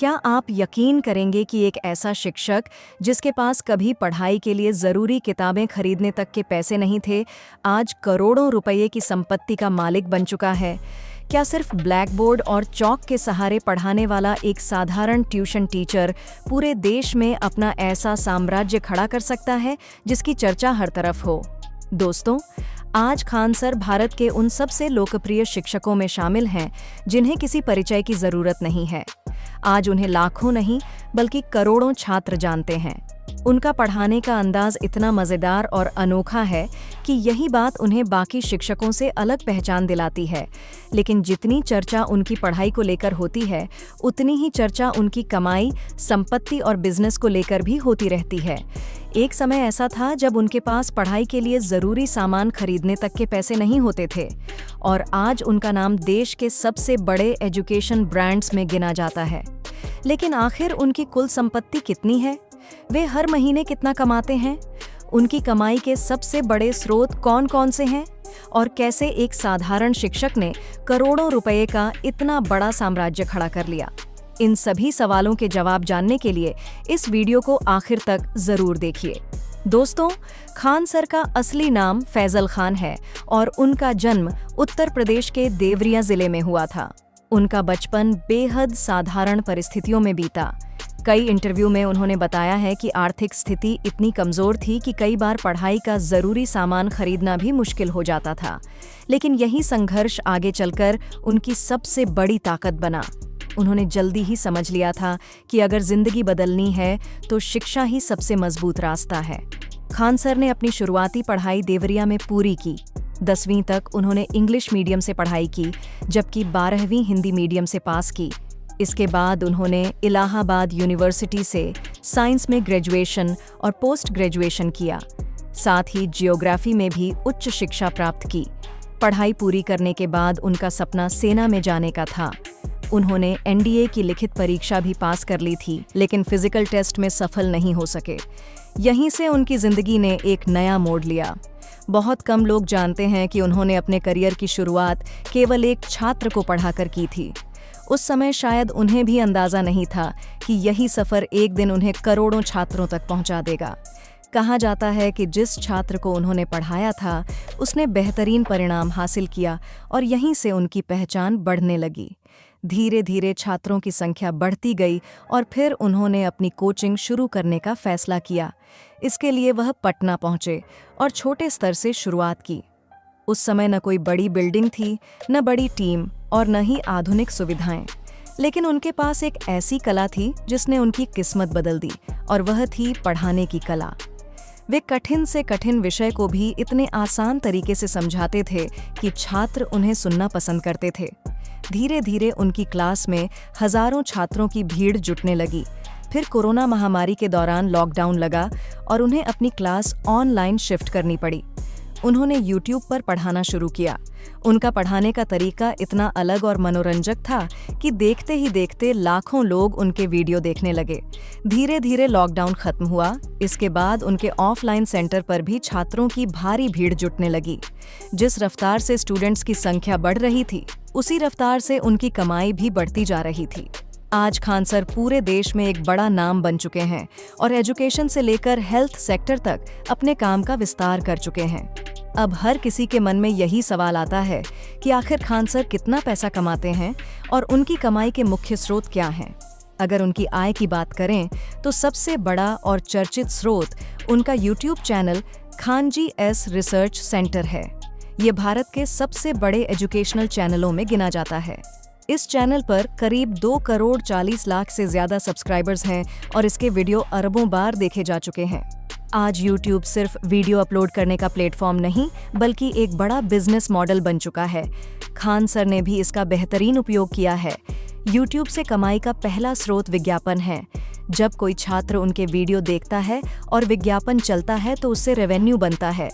क्या आप यकीन करेंगे कि एक ऐसा शिक्षक जिसके पास कभी पढ़ाई के लिए ज़रूरी किताबें खरीदने तक के पैसे नहीं थे, आज करोड़ों रुपये की संपत्ति का मालिक बन चुका है? क्या सिर्फ ब्लैक बोर्ड और चॉक के सहारे पढ़ाने वाला एक साधारण ट्यूशन टीचर पूरे देश में अपना ऐसा साम्राज्य खड़ा कर सकता है जिसकी चर्चा हर तरफ हो? दोस्तों, आज खान सर भारत के उन सबसे लोकप्रिय शिक्षकों में शामिल हैं जिन्हें किसी परिचय की जरूरत नहीं है। आज उन्हें लाखों नहीं बल्कि करोड़ों छात्र जानते हैं। उनका पढ़ाने का अंदाज इतना मज़ेदार और अनोखा है कि यही बात उन्हें बाकी शिक्षकों से अलग पहचान दिलाती है। लेकिन जितनी चर्चा उनकी पढ़ाई को लेकर होती है, उतनी ही चर्चा उनकी कमाई, संपत्ति और बिजनेस को लेकर भी होती रहती है। एक समय ऐसा था जब उनके पास पढ़ाई के लिए ज़रूरी सामान खरीदने तक के पैसे नहीं होते थे, और आज उनका नाम देश के सबसे बड़े एजुकेशन ब्रांड्स में गिना जाता है। लेकिन आखिर उनकी कुल संपत्ति कितनी है? वे हर महीने कितना कमाते हैं? उनकी कमाई के सबसे बड़े स्रोत कौन-कौन से हैं? और कैसे एक साधारण शिक्षक ने करोड़ों रुपए का इतना बड़ा साम्राज्य खड़ा कर लिया? इन सभी सवालों के जवाब जानने के लिए इस वीडियो को आखिर तक जरूर देखिए। दोस्तों, खान सर का असली नाम फैजल खान है और उनका जन्म उत्तर प्रदेश के देवरिया जिले में हुआ था। उनका बचपन बेहद साधारण परिस्थितियों में बीता। कई इंटरव्यू में उन्होंने बताया है कि आर्थिक स्थिति इतनी कमजोर थी कि कई बार पढ़ाई का जरूरी सामान खरीदना भी मुश्किल हो जाता था। लेकिन यही संघर्ष आगे चलकर उनकी सबसे बड़ी ताकत बना। उन्होंने जल्दी ही समझ लिया था कि अगर जिंदगी बदलनी है तो शिक्षा ही सबसे मजबूत रास्ता है। खान सर ने अपनी शुरुआती पढ़ाई देवरिया में पूरी की। 10वीं तक उन्होंने इंग्लिश मीडियम से पढ़ाई की, जबकि 12वीं हिंदी मीडियम से पास की। इसके बाद उन्होंने इलाहाबाद यूनिवर्सिटी से साइंस में ग्रेजुएशन और पोस्ट ग्रेजुएशन किया। साथ ही जियोग्राफी में भी उच्च शिक्षा प्राप्त की। पढ़ाई पूरी करने के बाद उनका सपना सेना में जाने का था। उन्होंने एनडीए की लिखित परीक्षा भी पास कर ली थी, लेकिन फिजिकल टेस्ट में सफल नहीं हो सके। यहीं से उनकी जिंदगी ने एक नया मोड़ लिया। बहुत कम लोग जानते हैं कि उन्होंने अपने करियर की शुरुआत केवल एक छात्र को पढ़ाकर की थी। उस समय शायद उन्हें भी अंदाजा नहीं था कि यही सफर एक दिन उन्हें करोड़ों छात्रों तक पहुंचा देगा। कहा जाता है कि जिस छात्र को उन्होंने पढ़ाया था, उसने बेहतरीन परिणाम हासिल किया और यहीं से उनकी पहचान बढ़ने लगी। धीरे धीरे छात्रों की संख्या बढ़ती गई और फिर उन्होंने अपनी कोचिंग शुरू करने का फैसला किया। इसके लिए वह पटना पहुंचे और छोटे स्तर से शुरुआत की। उस समय न कोई बड़ी बिल्डिंग थी, न बड़ी टीम और न ही आधुनिक सुविधाएं। लेकिन उनके पास एक ऐसी कला थी जिसने उनकी किस्मत बदल दी, और वह थी पढ़ाने की कला। वे कठिन से कठिन विषय को भी इतने आसान तरीके से समझाते थे कि छात्र उन्हें सुनना पसंद करते थे। धीरे धीरे उनकी क्लास में हजारों छात्रों की भीड़ जुटने लगी। फिर कोरोना महामारी के दौरान लॉकडाउन लगा और उन्हें अपनी क्लास ऑनलाइन शिफ्ट करनी पड़ी। उन्होंने यूट्यूब पर पढ़ाना शुरू किया। उनका पढ़ाने का तरीका इतना अलग और मनोरंजक था कि देखते ही देखते लाखों लोग उनके वीडियो देखने लगे। धीरे धीरे लॉकडाउन खत्म हुआ। इसके बाद उनके ऑफलाइन सेंटर पर भी छात्रों की भारी भीड़ जुटने लगी। जिस रफ्तार से स्टूडेंट्स की संख्या बढ़ रही थी, उसी रफ्तार से उनकी कमाई भी बढ़ती जा रही थी। आज खान सर पूरे देश में एक बड़ा नाम बन चुके हैं और एजुकेशन से लेकर हेल्थ सेक्टर तक अपने काम का विस्तार कर चुके हैं। अब हर किसी के मन में यही सवाल आता है कि आखिर खान सर कितना पैसा कमाते हैं और उनकी कमाई के मुख्य स्रोत क्या हैं? अगर उनकी आय की बात करें तो सबसे बड़ा और चर्चित स्रोत उनका YouTube channel Khan G S research centre है। ये भारत के सबसे बड़े एजुकेशनल चैनलों में गिना जाता है। इस चैनल पर करीब 2,40,00,000 से ज्यादा सब्सक्राइबर्स हैं और इसके वीडियो अरबों बार देखे जा चुके हैं। आज YouTube सिर्फ वीडियो अपलोड करने का प्लेटफॉर्म नहीं, बल्कि एक बड़ा बिजनेस मॉडल बन चुका है। खान सर ने भी इसका बेहतरीन उपयोग किया है। YouTube से कमाई का पहला स्रोत विज्ञापन है। जब कोई छात्र उनके वीडियो देखता है और विज्ञापन चलता है तो उससे रेवेन्यू बनता है।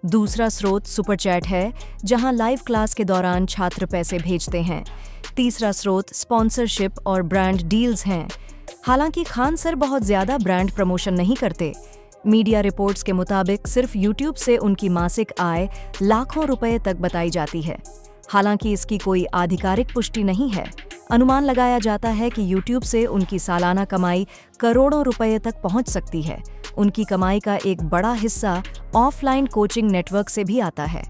दूसरा स्रोत सुपर चैट है, जहां लाइव क्लास के दौरान छात्र पैसे भेजते हैं। तीसरा स्रोत स्पॉन्सरशिप और ब्रांड डील्स हैं। हालांकि खान सर बहुत ज्यादा ब्रांड प्रमोशन नहीं करते। मीडिया रिपोर्ट्स के मुताबिक सिर्फ YouTube से उनकी मासिक आय लाखों रुपए तक बताई जाती है। हालांकि इसकी कोई आधिकारिक पुष्टि नहीं है। अनुमान लगाया जाता है कि YouTube से उनकी सालाना कमाई करोड़ों रुपए तक पहुंच सकती है। उनकी कमाई का एक बड़ा हिस्सा ऑफलाइन कोचिंग नेटवर्क से भी आता है।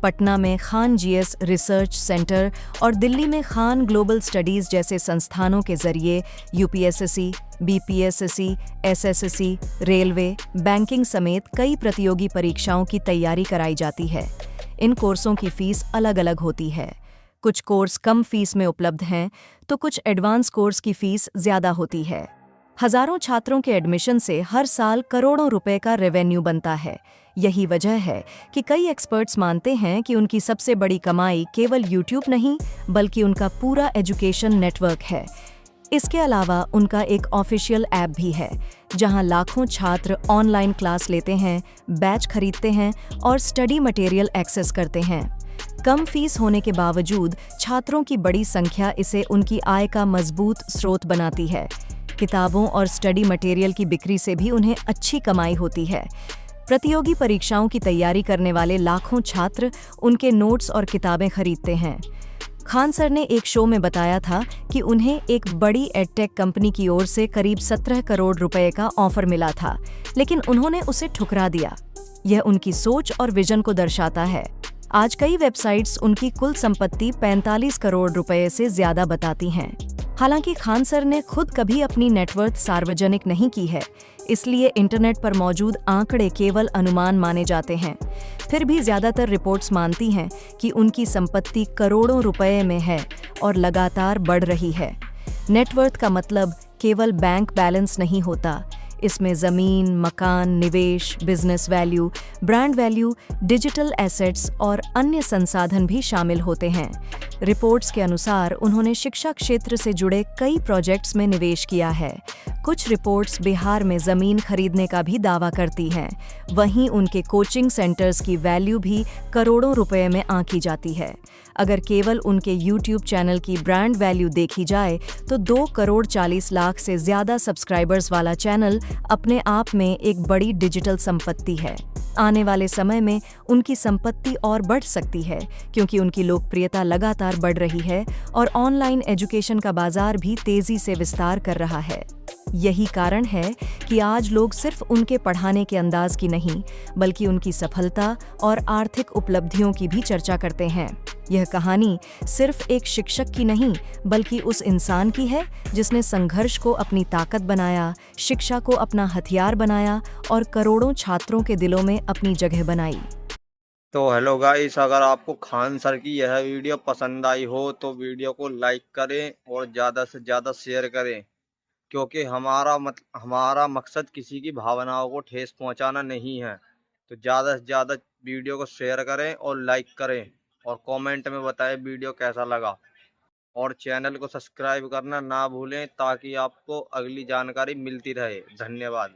पटना में खान जीएस रिसर्च सेंटर और दिल्ली में खान ग्लोबल स्टडीज जैसे संस्थानों के जरिए UPSSC, BPSSC, SSC, railway, banking समेत कई प्रतियोगी परीक्षाओं की तैयारी कराई जाती है। इन कोर्सों की फीस अलग-अलग होती है। कुछ कोर्स कम फीस में उपलब्ध हैं, तो कुछ एडवांस कोर्स की फीस ज्यादा होती है। हजारों छात्रों के एडमिशन से हर साल करोड़ों रुपए का रेवेन्यू बनता है। यही वजह है कि कई एक्सपर्ट्स मानते हैं कि उनकी सबसे बड़ी कमाई केवल यूट्यूब नहीं, बल्कि उनका पूरा एजुकेशन नेटवर्क है। इसके अलावा उनका एक ऑफिशियल ऐप भी है, जहां लाखों छात्र ऑनलाइन क्लास लेते हैं, बैच खरीदते हैं और स्टडी मटेरियल एक्सेस करते हैं। कम फीस होने के बावजूद छात्रों की बड़ी संख्या इसे उनकी आय का मजबूत स्रोत बनाती है। किताबों और स्टडी मटेरियल की बिक्री से भी उन्हें अच्छी कमाई होती है। प्रतियोगी परीक्षाओं की तैयारी करने वाले लाखों छात्र उनके नोट्स और किताबें खरीदते हैं। खान सर ने एक शो में बताया था कि उन्हें एक बड़ी एडटेक कंपनी की ओर से करीब 17 करोड़ रुपए का ऑफर मिला था, लेकिन उन्होंने उसे ठुकरा दिया। यह उनकी सोच और विजन को दर्शाता है। आज कई वेबसाइट्स उनकी कुल संपत्ति 45 करोड़ रुपए से ज्यादा बताती हैं। हालांकि खान सर ने खुद कभी अपनी नेटवर्थ सार्वजनिक नहीं की है, इसलिए इंटरनेट पर मौजूद आंकड़े केवल अनुमान माने जाते हैं। फिर भी ज्यादातर रिपोर्ट्स मानती हैं कि उनकी संपत्ति करोड़ों रुपए में है और लगातार बढ़ रही है। नेटवर्थ का मतलब केवल बैंक बैलेंस नहीं होता। इसमें जमीन, मकान, निवेश, business value, brand value, digital assets और अन्य संसाधन भी शामिल होते हैं। रिपोर्ट्स के अनुसार उन्होंने शिक्षा क्षेत्र से जुड़े कई प्रोजेक्ट्स में निवेश किया है। कुछ रिपोर्ट्स बिहार में जमीन खरीदने का भी दावा करती हैं। वहीं उनके कोचिंग सेंटर्स की वैल्यू भी करोड़ों रुपए में आंकी जाती है। अगर केवल उनके YouTube चैनल की ब्रांड वैल्यू देखी जाए तो 2 करोड़ 40 लाख से ज्यादा सब्सक्राइबर्स वाला चैनल अपने आप में एक बड़ी डिजिटल संपत्ति है। आने वाले समय में उनकी संपत्ति और बढ़ सकती है, क्योंकि उनकी लोकप्रियता लगातार बढ़ रही है और ऑनलाइन एजुकेशन का बाजार भी तेजी से विस्तार कर रहा है। यही कारण है कि आज लोग सिर्फ उनके पढ़ाने के अंदाज की नहीं, बल्कि उनकी सफलता और आर्थिक उपलब्धियों की भी चर्चा करते हैं। यह कहानी सिर्फ एक शिक्षक की नहीं, बल्कि उस इंसान की है जिसने संघर्ष को अपनी ताकत बनाया, शिक्षा को अपना हथियार बनाया और करोड़ों छात्रों के दिलों में अपनी जगह बनाई। तो हेलो गाइस, अगर आपको खान सर की यह वीडियो पसंद आई हो तो वीडियो को लाइक करें और ज़्यादा से ज़्यादा शेयर करें, क्योंकि हमारा मकसद किसी की भावनाओं को ठेस पहुंचाना नहीं है। तो ज़्यादा से ज़्यादा वीडियो को शेयर करें और लाइक करें और कमेंट में बताएं वीडियो कैसा लगा, और चैनल को सब्सक्राइब करना ना भूलें ताकि आपको अगली जानकारी मिलती रहे। धन्यवाद।